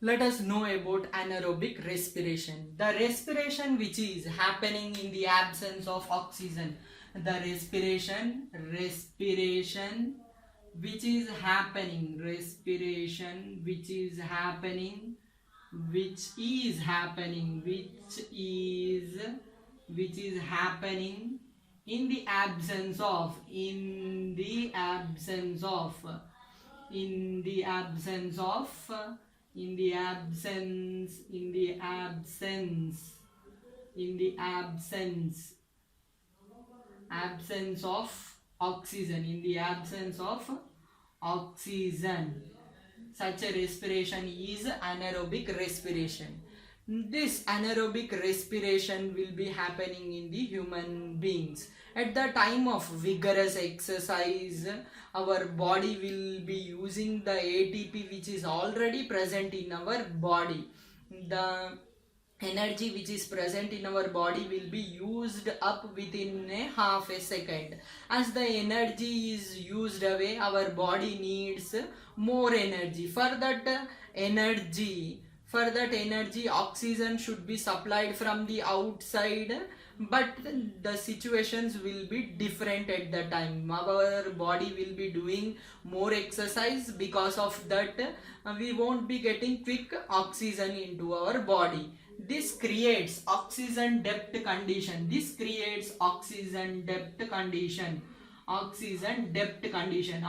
Let us know about anaerobic respiration. The respiration which is happening in the absence of oxygen. The respiration which is happening, respiration which is happening in the absence of, in the absence of in the absence in the absence in the absence of oxygen, in the absence of oxygen. Such a respiration is anaerobic respiration. This anaerobic respiration will be happening in the human beings. At the time of vigorous exercise, our body will be using the ATP which is already present in our body. The energy which is present in our body will be used up within a half a second. As the energy is used away, our body needs more energy. For that energy, oxygen should be supplied from the outside, but the situations will be different at the time. Our body will be doing more exercise, because of that we won't be getting quick oxygen into our body. This creates oxygen depth condition. Oxygen depth condition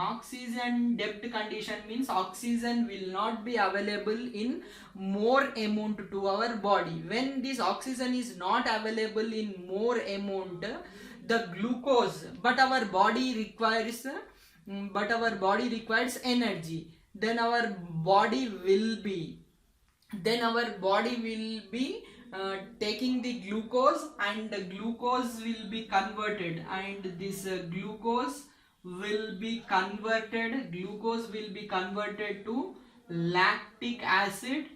means oxygen will not be available in more amount to our body. When this oxygen is not available in more amount, the glucose, but our body requires energy. Then our body will be taking the glucose, and the glucose will be converted, and this glucose will be converted to lactic acid.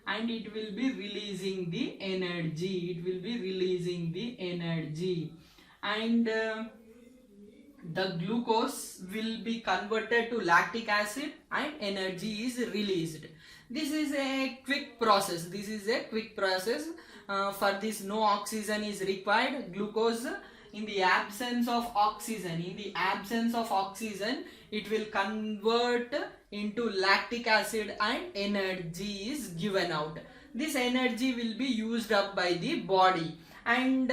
And it will be releasing the energy. And the glucose will be converted to lactic acid and energy is released. This is a quick process. For this, no oxygen is required. Glucose, in the absence of oxygen, it will convert into lactic acid and energy is given out. This energy will be used up by the body. And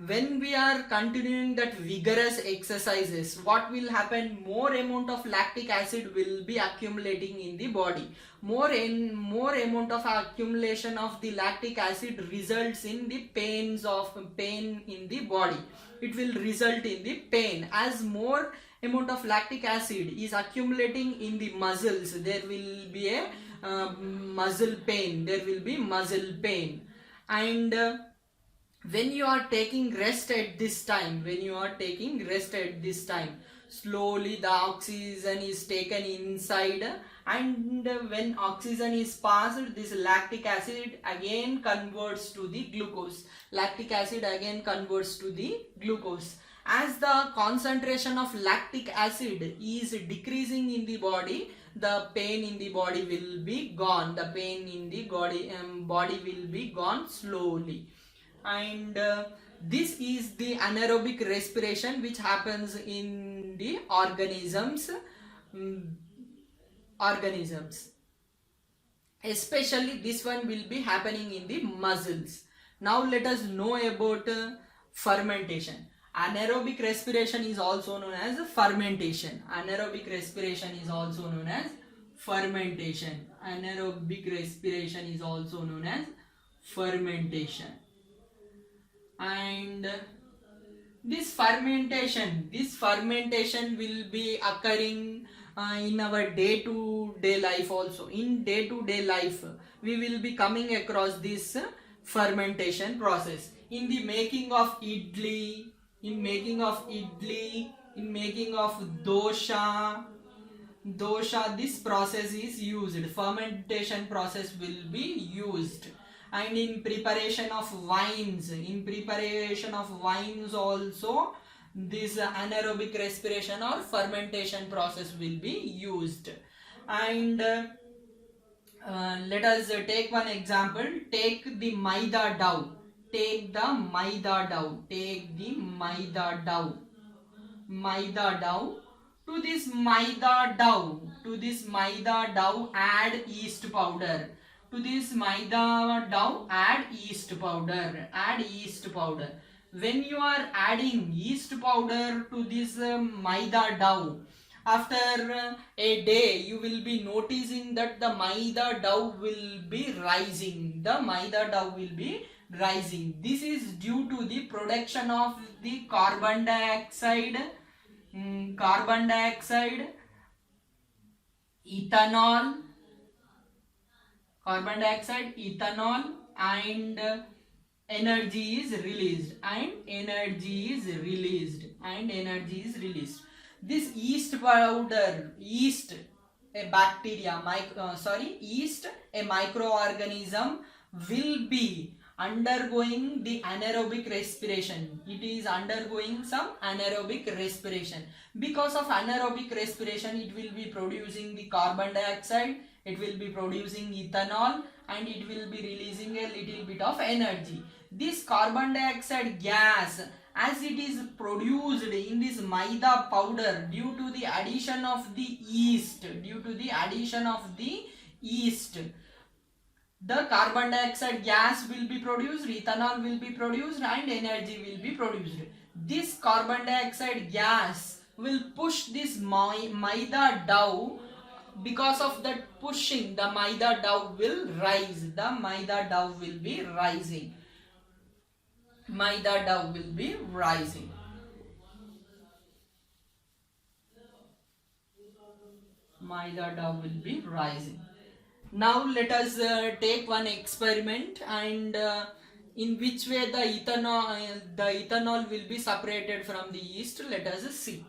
when we are continuing that vigorous exercises, what will happen? More amount of lactic acid will be accumulating in the body. More amount of accumulation of the lactic acid results in the pain in the body. It will result in the pain. As more amount of lactic acid is accumulating in the muscles, there will be a muscle pain. And when you are taking rest at this time, slowly the oxygen is taken inside, and when oxygen is passed, this lactic acid again converts to the glucose. As the concentration of lactic acid is decreasing in the body, the pain in the body will be gone. Body will be gone slowly. And this is the anaerobic respiration which happens in the organisms. Especially this one will be happening in the muscles. Now let us know about fermentation. Anaerobic respiration is also known as fermentation. Anaerobic respiration is also known as fermentation. And this fermentation will be occurring in our day-to-day life also. In day-to-day life, we will be coming across this fermentation process. In the making of idli, in making of dosha, this process is used. Fermentation process will be used. And in preparation of wines also, this anaerobic respiration or fermentation process will be used. And let us take one example. Take the maida dough. Take the maida dough. Take the maida dough. Maida dough. To this maida dough, add yeast powder. To this maida dough, add yeast powder. Add yeast powder. When you are adding yeast powder to this maida dough, after a day you will be noticing that the maida dough will be rising. The maida dough will be rising. This is due to the production of the carbon dioxide, ethanol, and energy is released. This yeast powder, yeast, a bacteria, yeast, a microorganism, will be undergoing the anaerobic respiration. It is undergoing some anaerobic respiration. Because of anaerobic respiration, it will be producing the carbon dioxide, it will be producing ethanol, and it will be releasing a little bit of energy. This carbon dioxide gas, as it is produced in this maida powder due to the addition of the yeast, the carbon dioxide gas will be produced, ethanol will be produced, and energy will be produced. This carbon dioxide gas will push this maida dough. Because of that pushing, the maida dough will rise. The maida dough will be rising. Maida dough will be rising. Maida dough will be rising. Now let us take one experiment, and in which way the ethanol will be separated from the yeast. Let us see.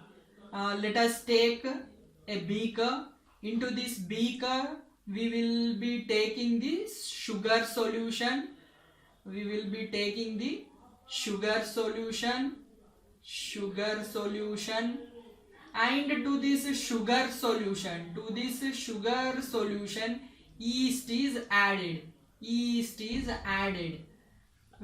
Let us take a beaker. Into this beaker we will be taking the sugar solution. And to this sugar solution, yeast is added.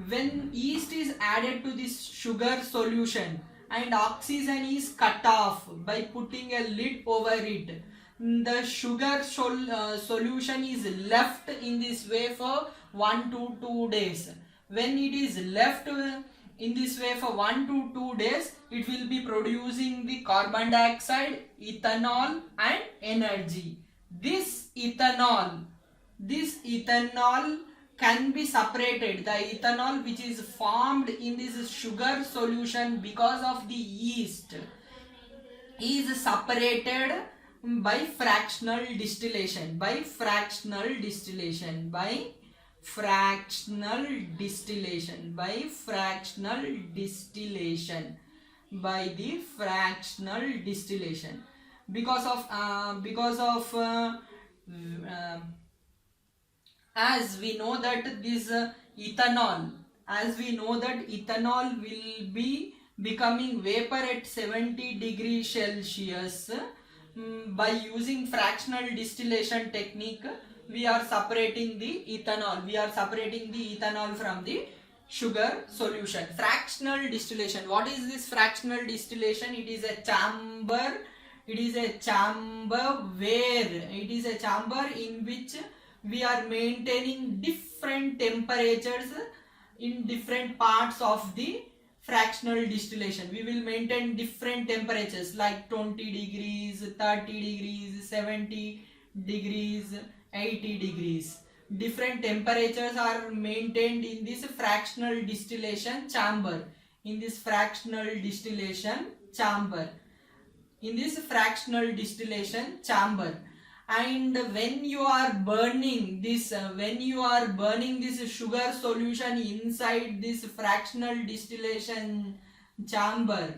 When yeast is added to this sugar solution and oxygen is cut off by putting a lid over it, the sugar solution is left in this way for 1 to 2 days. When it is left in this way for 1 to 2 days, it will be producing the carbon dioxide, ethanol, and energy. This ethanol can be separated. The ethanol which is formed in this sugar solution because of the yeast is separated by fractional distillation. By the fractional distillation. Because of as we know that this ethanol will be becoming vapor at 70 degrees Celsius. By using fractional distillation technique, we are separating the ethanol from the sugar solution. Fractional distillation. What is this fractional distillation? It is a chamber in which we are maintaining different temperatures in different parts of the fractional distillation. We will maintain different temperatures like 20 degrees, 30 degrees, 70 degrees, 80 degrees. Different temperatures are maintained in this fractional distillation chamber. And when you are burning this sugar solution inside this fractional distillation chamber,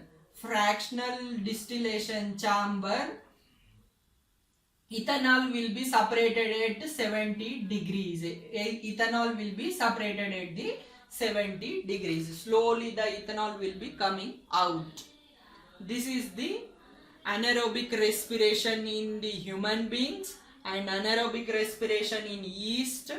ethanol will be separated at 70 degrees. Slowly the ethanol will be coming out. This is the anaerobic respiration in the human beings and anaerobic respiration in yeast